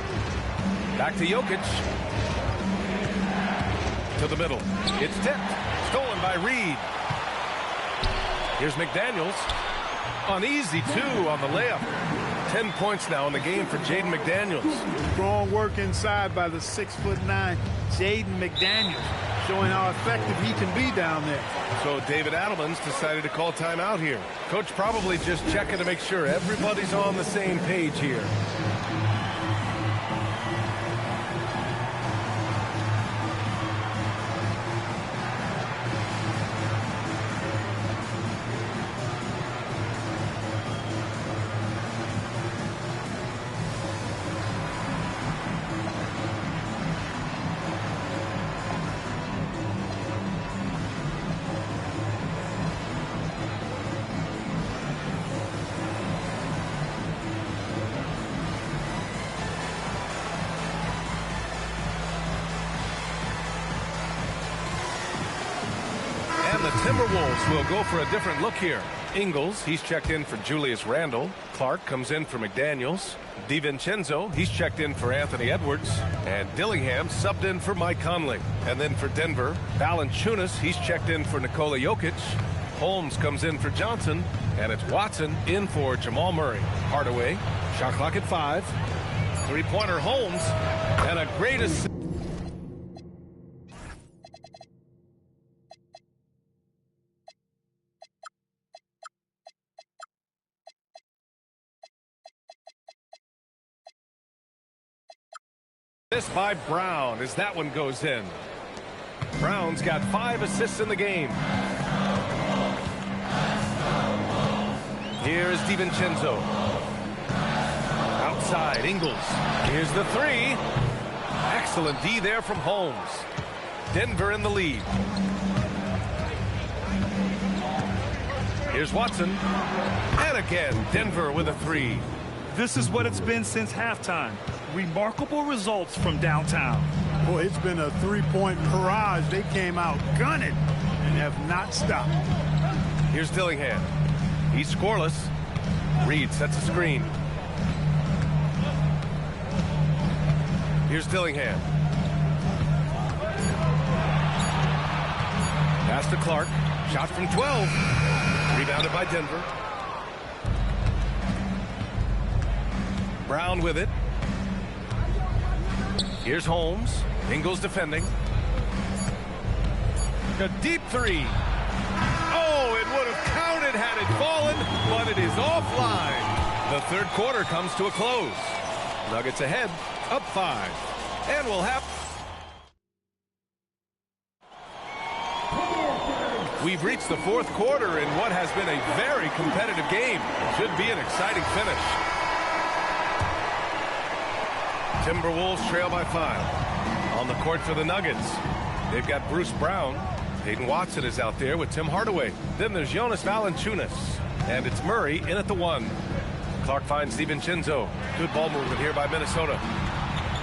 Back to Jokic. To the middle. It's tipped. Stolen by Reed. Here's McDaniels. Uneasy, 2 on the layup. 10 points now in the game for Jaden McDaniels. Strong work inside by the 6'9" Jaden McDaniels, showing how effective he can be down there. So David Adelman's decided to call timeout here. Coach probably just checking to make sure everybody's on the same page here. The Timberwolves will go for a different look here. Ingles, he's checked in for Julius Randle. Clark comes in for McDaniels. DiVincenzo, he's checked in for Anthony Edwards. And Dillingham subbed in for Mike Conley. And then for Denver, Valanciunas, he's checked in for Nikola Jokic. Holmes comes in for Johnson. And it's Watson in for Jamal Murray. Hardaway, shot clock at 5. Three-pointer Holmes. And a great assist. This by Brown as that one goes in. Brown's got 5 assists in the game. Here's DiVincenzo. Outside, Ingles. Here's the 3. Excellent D there from Holmes. Denver in the lead. Here's Watson. And again, Denver with a 3. This is what it's been since halftime. Remarkable results from downtown. Boy, it's been a three-point barrage. They came out gunning and have not stopped. Here's Dillingham. He's scoreless. Reed sets a screen. Here's Dillingham. Pass to Clark. Shot from 12. Rebounded by Denver. Brown with it. Here's Holmes. Ingles defending. A deep 3. Oh, it would have counted had it fallen, but it is offline. The third quarter comes to a close. Nuggets ahead, up 5. And we'll have... We've reached the fourth quarter in what has been a very competitive game. Should be an exciting finish. Timberwolves trail by 5. On the court for the Nuggets, they've got Bruce Brown. Peyton Watson is out there with Tim Hardaway. Then there's Jonas Valanciunas. And it's Murray in at the 1. Clark finds DiVincenzo. Good ball movement here by Minnesota.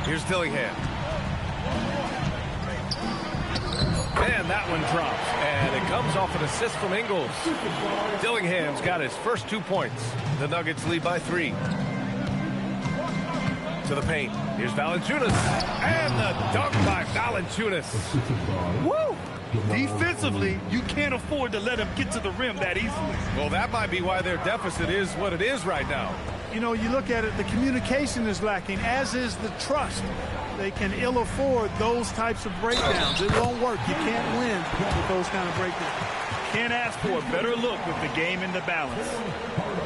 Here's Dillingham. And that one drops. And it comes off an assist from Ingles. Dillingham's got his first 2 points. The Nuggets lead by 3. To the paint. Here's Valanciunas. And the dunk by Valanciunas. Woo! Defensively, you can't afford to let him get to the rim that easily. Well, that might be why their deficit is what it is right now. You know, you look at it, the communication is lacking, as is the trust. They can ill afford those types of breakdowns. It won't work. You can't win with those kind of breakdowns. Can't ask for a better look with the game in the balance.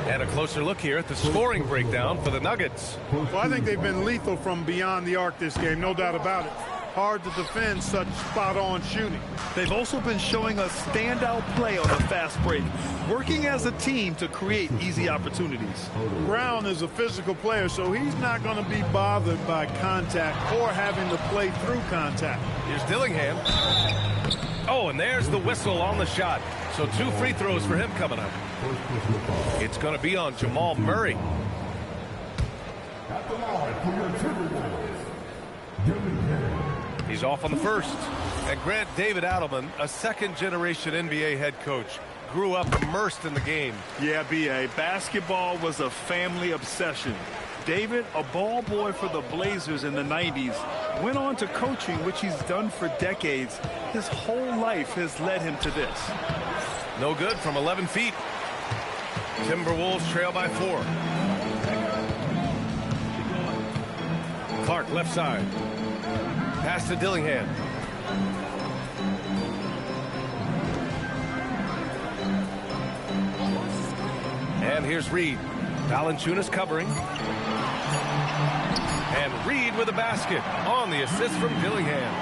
And a closer look here at the scoring breakdown for the Nuggets. Well, I think they've been lethal from beyond the arc this game, no doubt about it. Hard to defend such spot-on shooting. They've also been showing us standout play on the fast break, working as a team to create easy opportunities. Brown is a physical player, so he's not going to be bothered by contact or having to play through contact. Here's Dillingham. Oh, and there's the whistle on the shot. So 2 free throws for him coming up. It's going to be on Jamal Murray. At the line for your Timberwolves, Dillingham. He's off on the first. And Grant, David Adelman, a second-generation NBA head coach, grew up immersed in the game. Yeah, B.A., basketball was a family obsession. David, a ball boy for the Blazers in the 90s, went on to coaching, which he's done for decades. His whole life has led him to this. No good from 11 feet. Timberwolves trail by 4. Clark left side. Pass to Dillingham. And here's Reed. Valanciunas covering. And Reed with a basket on the assist from Dillingham.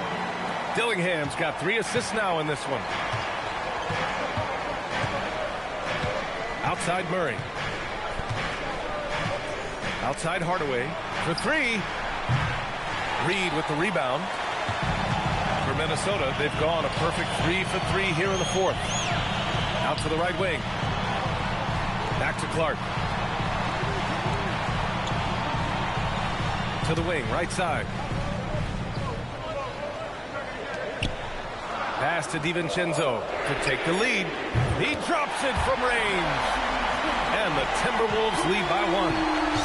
Dillingham's got 3 assists now in this one. Outside Murray. Outside Hardaway for 3. Reed with the rebound. For Minnesota, they've gone a perfect 3 for 3 here in the 4th. Out to the right wing. Back to Clark. To the wing, right side. Pass to DiVincenzo to take the lead. He drops it from range. And the Timberwolves lead by 1.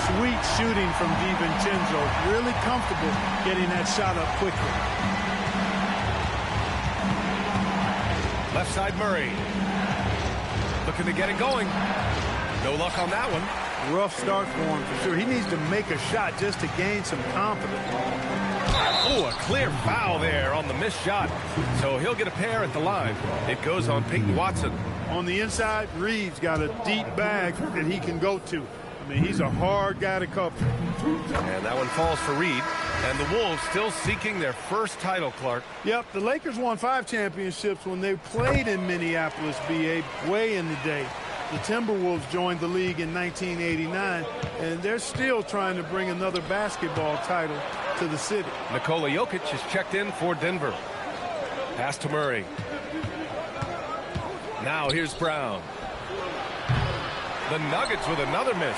Sweet shooting from DiVincenzo. Really comfortable getting that shot up quickly. Left side Murray. Looking to get it going. No luck on that one. Rough start for him for sure. He needs to make a shot just to gain some confidence. Oh, a clear foul there on the missed shot. So he'll get a pair at the line. It goes on Peyton Watson. On the inside, Reed's got a deep bag that he can go to. I mean, he's a hard guy to cover. And that one falls for Reed. And the Wolves still seeking their first title, Clark. Yep, the Lakers won 5 championships when they played in Minneapolis, BA, way in the day. The Timberwolves joined the league in 1989, and they're still trying to bring another basketball title to the city. Nikola Jokic is checked in for Denver. Pass to Murray. Now here's Brown. The Nuggets with another miss.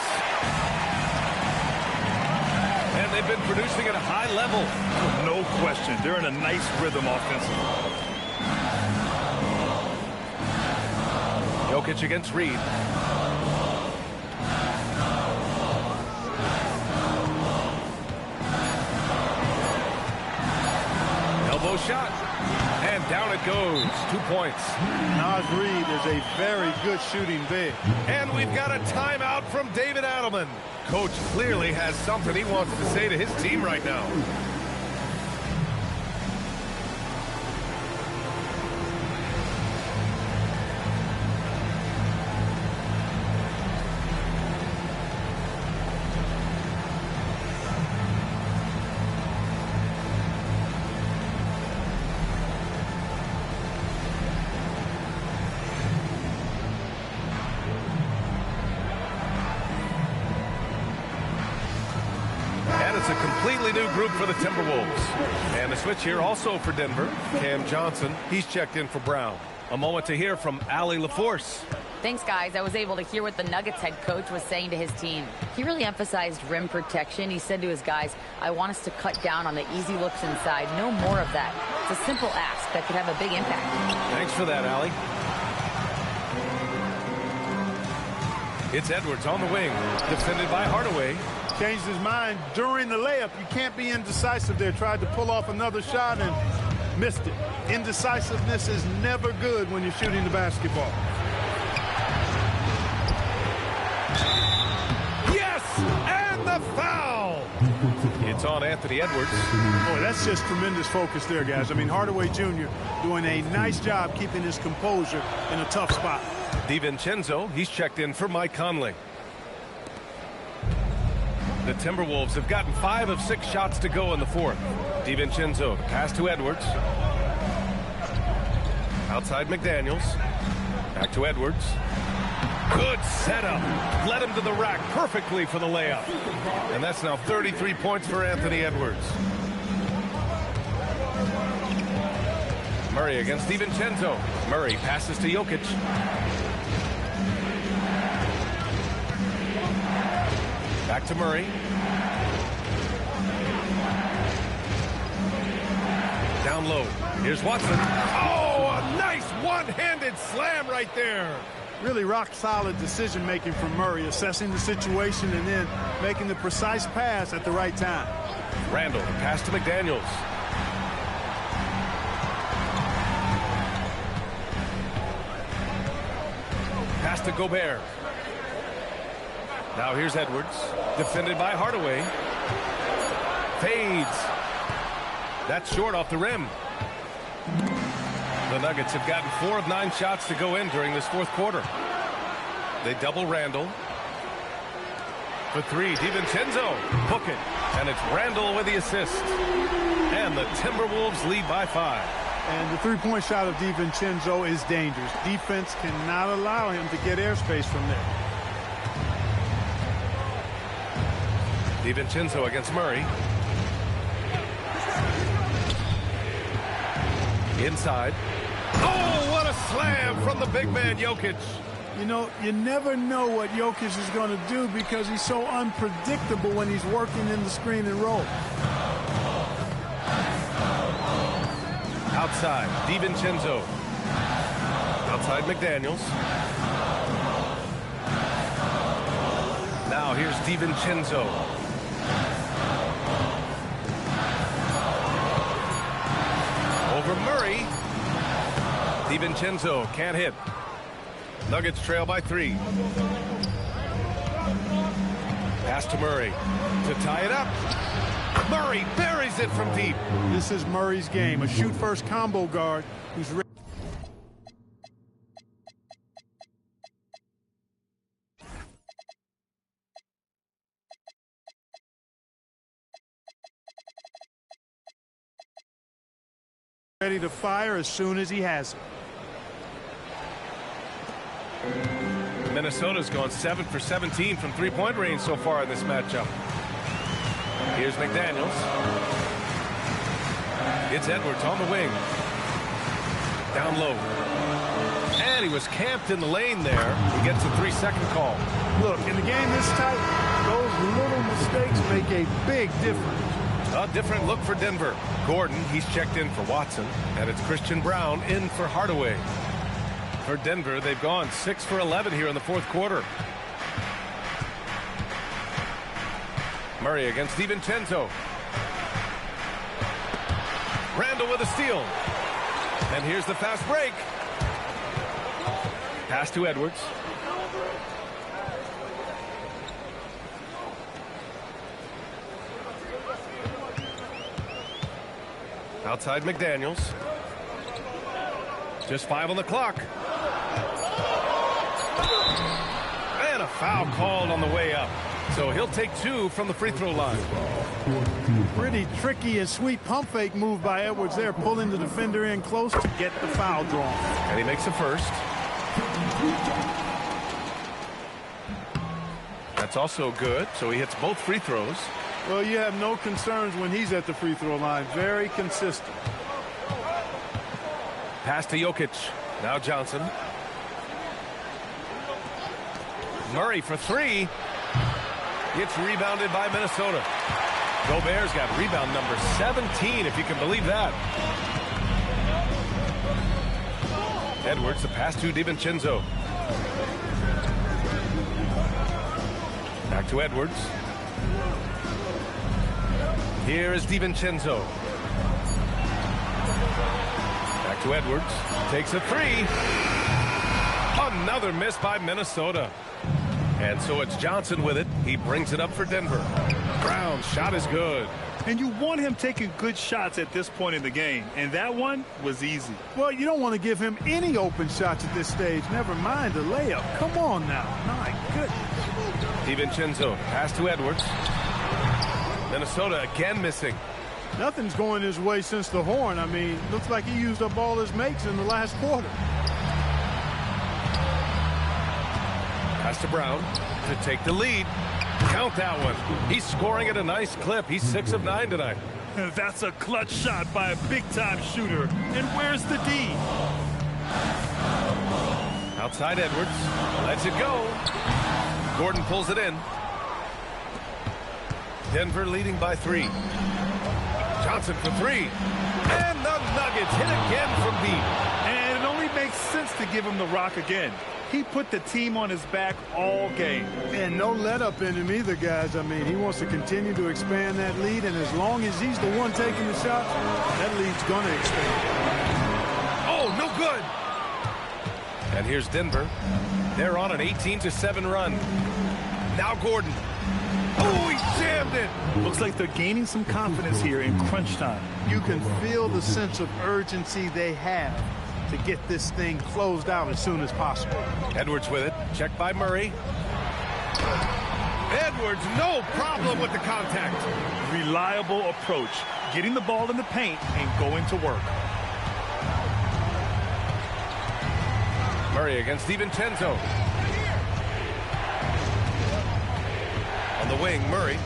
And they've been producing at a high level. No question. They're in a nice rhythm offensively. Jokic against Reed. Elbow shot. And down it goes. 2 points. Naz Reed is a very good shooting big. And we've got a timeout from David Adelman. Coach clearly has something he wants to say to his team right now. A completely new group for the Timberwolves. And a switch here also for Denver. Cam Johnson, he's checked in for Brown. A moment to hear from Allie LaForce. Thanks, guys. I was able to hear what the Nuggets head coach was saying to his team. He really emphasized rim protection. He said to his guys, I want us to cut down on the easy looks inside. No more of that. It's a simple ask that could have a big impact. Thanks for that, Allie. It's Edwards on the wing, defended by Hardaway. Changed his mind during the layup. You can't be indecisive there. Tried to pull off another shot and missed it. Indecisiveness is never good when you're shooting the basketball. Yes! And the foul! It's on Anthony Edwards. Boy, that's just tremendous focus there, guys. I mean, Hardaway Jr. doing a nice job keeping his composure in a tough spot. The Timberwolves have gotten 5 of 6 shots to go in the fourth. DiVincenzo, pass to Edwards. Outside McDaniels. Back to Edwards. Good setup. Led him to the rack perfectly for the layup. And that's now 33 points for Anthony Edwards. Murray against DiVincenzo. Murray passes to Jokic. Back to Murray. Down low. Here's Watson. Oh, a nice one-handed slam right there. Really rock-solid decision-making from Murray, assessing the situation and then making the precise pass at the right time. Randall, pass to McDaniels. Pass to Gobert. Now here's Edwards, defended by Hardaway. Fades. That's short off the rim. The Nuggets have gotten 4 of 9 shots to go in during this fourth quarter. They double Randall. For 3, DiVincenzo. Hook it. And it's Randall with the assist. And the Timberwolves lead by 5. And the three-point shot of DiVincenzo is dangerous. Defense cannot allow him to get airspace from there. DiVincenzo against Murray. Inside. Oh, what a slam from the big man, Jokic. You know, you never know what Jokic is going to do because he's so unpredictable when he's working in the screen and roll. Outside, DiVincenzo. Outside, McDaniels. Now here's DiVincenzo. Over Murray. DiVincenzo can't hit. Nuggets trail by 3. Pass to Murray to tie it up. Murray buries it from deep. This is Murray's game, a shoot-first combo guard who's ready to fire as soon as he has it. Minnesota's gone 7 for 17 from three-point range so far in this matchup. Here's McDaniels. It's Edwards on the wing. Down low. And he was camped in the lane there. He gets a 3-second call. Look, in the game this tight, those little mistakes make a big difference. A different look for Denver. Gordon, he's checked in for Watson. And it's Christian Brown in for Hardaway. For Denver, they've gone 6 for 11 here in the fourth quarter. Murray against DiVincenzo. Randall with a steal. And here's the fast break. Pass to Edwards. Outside McDaniels. Just 5 on the clock. And a foul called on the way up. So he'll take 2 from the free throw line. Pretty tricky and sweet pump fake move by Edwards there, pulling the defender in close to get the foul drawn. And he makes a first. That's also good. So he hits both free throws. Well, you have no concerns when he's at the free throw line. Very consistent. Pass to Jokic. Now Johnson. Murray for 3. Gets rebounded by Minnesota. Gobert's got rebound number 17, if you can believe that. Edwards, the pass to DiVincenzo. Back to Edwards. Here is DiVincenzo. Back to Edwards. Takes a 3. Another miss by Minnesota. And so it's Johnson with it. He brings it up for Denver. Brown's shot is good. And you want him taking good shots at this point in the game. And that one was easy. Well, you don't want to give him any open shots at this stage. Never mind the layup. Come on now. My goodness. DiVincenzo. Pass to Edwards. Minnesota again missing. Nothing's going his way since the horn. I mean, looks like he used up all his makes in the last quarter. Pass to Brown to take the lead. Count that one. He's scoring at a nice clip. He's 6 of 9 tonight. That's a clutch shot by a big-time shooter. And where's the D? Outside Edwards. Lets it go. Gordon pulls it in. Denver leading by 3. Johnson for 3. And the Nuggets hit again from deep. And it only makes sense to give him the rock again. He put the team on his back all game. And no let up in him either, guys. I mean, he wants to continue to expand that lead, and as long as he's the one taking the shots, that lead's going to expand. Oh, no good. And here's Denver. They're on an 18-7 run. Now Gordon. Oh, he jammed it. Looks like they're gaining some confidence here in crunch time. You can feel the sense of urgency they have to get this thing closed out as soon as possible. Edwards with it. Checked by Murray. Edwards, no problem with the contact. Reliable approach. Getting the ball in the paint and going to work. Murray against DiVincenzo. On the wing, Murray.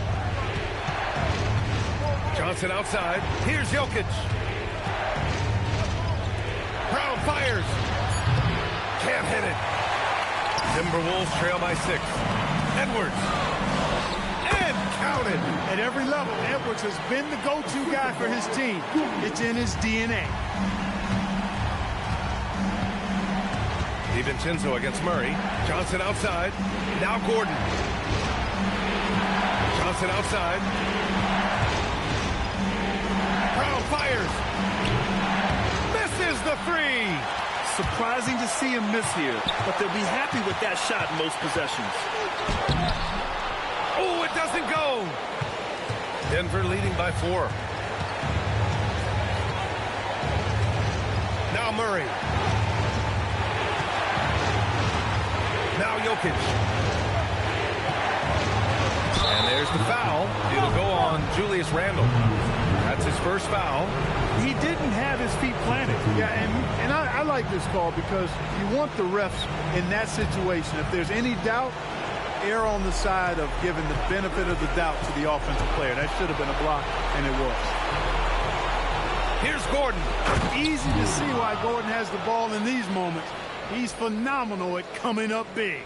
Johnson outside. Here's Jokic. Brown fires. Can't hit it. Timberwolves trail by 6. Edwards. And counted. At every level, Edwards has been the go-to guy for his team. It's in his DNA. DiVincenzo against Murray. Johnson outside. Now Gordon. Johnson outside. Brown fires. Misses the 3. Surprising to see him miss here, but they'll be happy with that shot in most possessions. Oh, it doesn't go. Denver leading by 4. Now Murray. Now Jokic. And there's the foul. It'll go on Julius Randle. That's his first foul. He didn't have his feet planted. Yeah, and I like this call because you want the refs in that situation. If there's any doubt, err on the side of giving the benefit of the doubt to the offensive player. That should have been a block, and it was. Here's Gordon. Easy to see why Gordon has the ball in these moments. He's phenomenal at coming up big.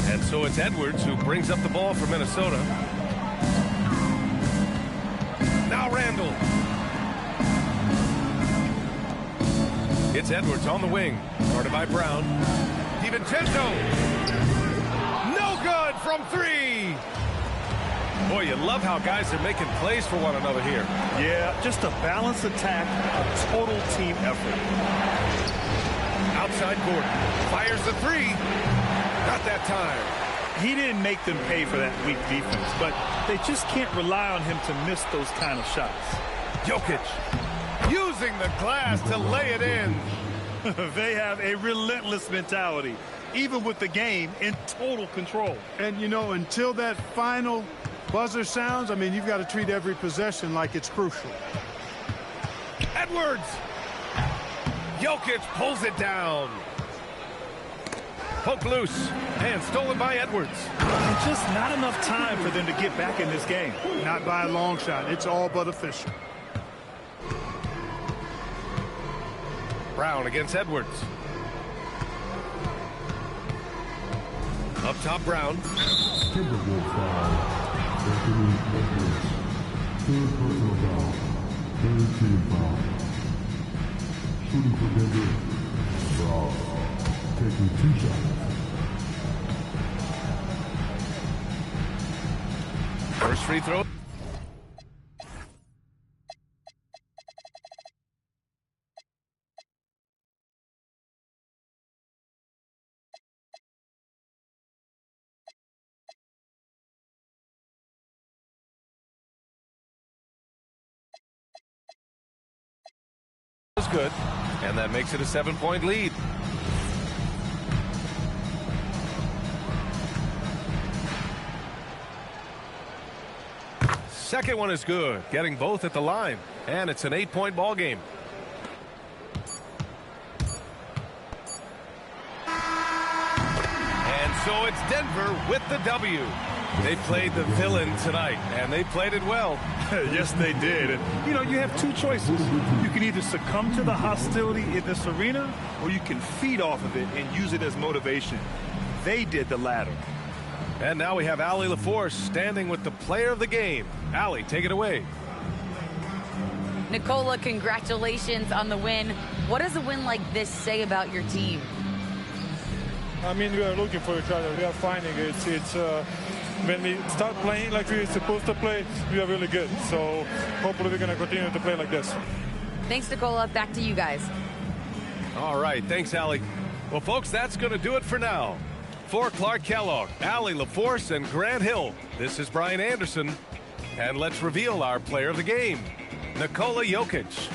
And so it's Edwards who brings up the ball for Minnesota. Now Randle. It's Edwards on the wing. Guarded by Brown. DiVincenzo. No good from 3. Boy, you love how guys are making plays for one another here. Yeah, just a balanced attack, a total team effort. Outside Gordon. Fires the 3. Not that time. He didn't make them pay for that weak defense, but they just can't rely on him to miss those kind of shots. Jokic using the glass to lay it in. They have a relentless mentality, even with the game in total control. And, you know, until that final buzzer sounds, I mean, you've got to treat every possession like it's crucial. Edwards. Jokic pulls it down. Poked loose and stolen by Edwards. And just not enough time for them to get back in this game. Not by a long shot. It's all but official. Brown against Edwards. Up top, Brown. Timberwolves foul. Referee Edwards. Third personal foul. Third team foul. Shooting for Denver. Brown. Taking 2 shots. First free throw. Good, and that makes it a 7-point lead. second one is good, getting both at the line. And it's an 8-point ball game. And so it's Denver with the W. They played the villain tonight, and they played it well. Yes, they did. And, you know, you have two choices. You can either succumb to the hostility in this arena, or you can feed off of it and use it as motivation. They did the latter. And now we have Allie LaForce standing with the player of the game. Allie, take it away. Nicola, congratulations on the win. What does a win like this say about your team? I mean, we are looking for each other. We are finding it. It's when we start playing like we're supposed to play, we are really good. So hopefully we're going to continue to play like this. Thanks, Nicola. Back to you guys. All right. Thanks, Allie. Well, folks, that's going to do it for now. For Clark Kellogg, Allie LaForce, and Grant Hill, this is Brian Anderson. And let's reveal our player of the game, Nikola Jokic.